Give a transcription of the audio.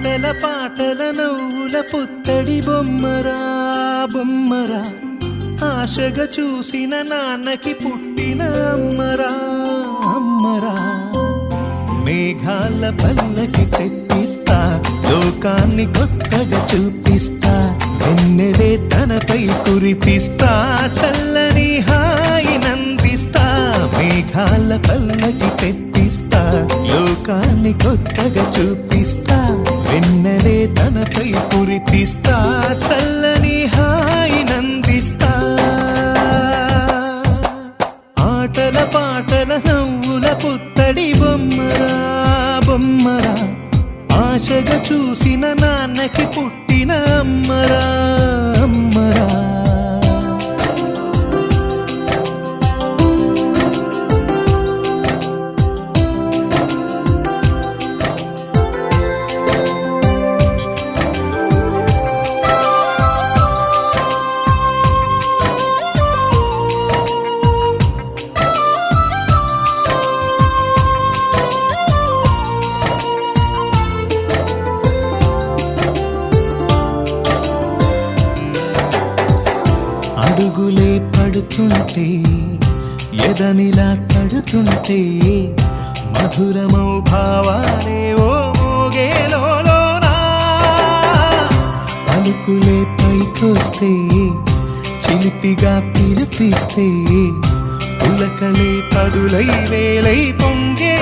ఆటల పాటల నవ్వుల పుత్తడి బొమ్మరా బొమ్మరా, ఆశగా చూసిన నాన్నకి పుట్టిన అమ్మరా అమ్మరా. మేఘాల పల్లకి తెప్పిస్తా, లోకాన్ని కొత్తగా చూపిస్తా, వెన్నెలే తనపై కురిపిస్తా, చల్లని హాయి నందిస్తా. మేఘాల పల్లకి తెప్పిస్తా, లోకాన్ని కొత్తగా చూపిస్తా, వెన్నెలే తనపై కురిపిస్తా, చల్లని హాయి నందిస్తా. ఆటల పాటల నవ్వుల పుత్తడి బొమ్మరా బొమ్మరా, ఆశగా చూసిన నాన్నకి పుట్టిన అమ్మరా అమ్మరా. అడుగులే పడుతుంటే ఎదనిలా తడుతుంటే, మధురమౌ భావాలే ఓ మోగేలోనా. పలుకులే పైకొస్తే చిలిపిగా పిలిపిస్తే, పులకలే పదులై వేలై పొంగే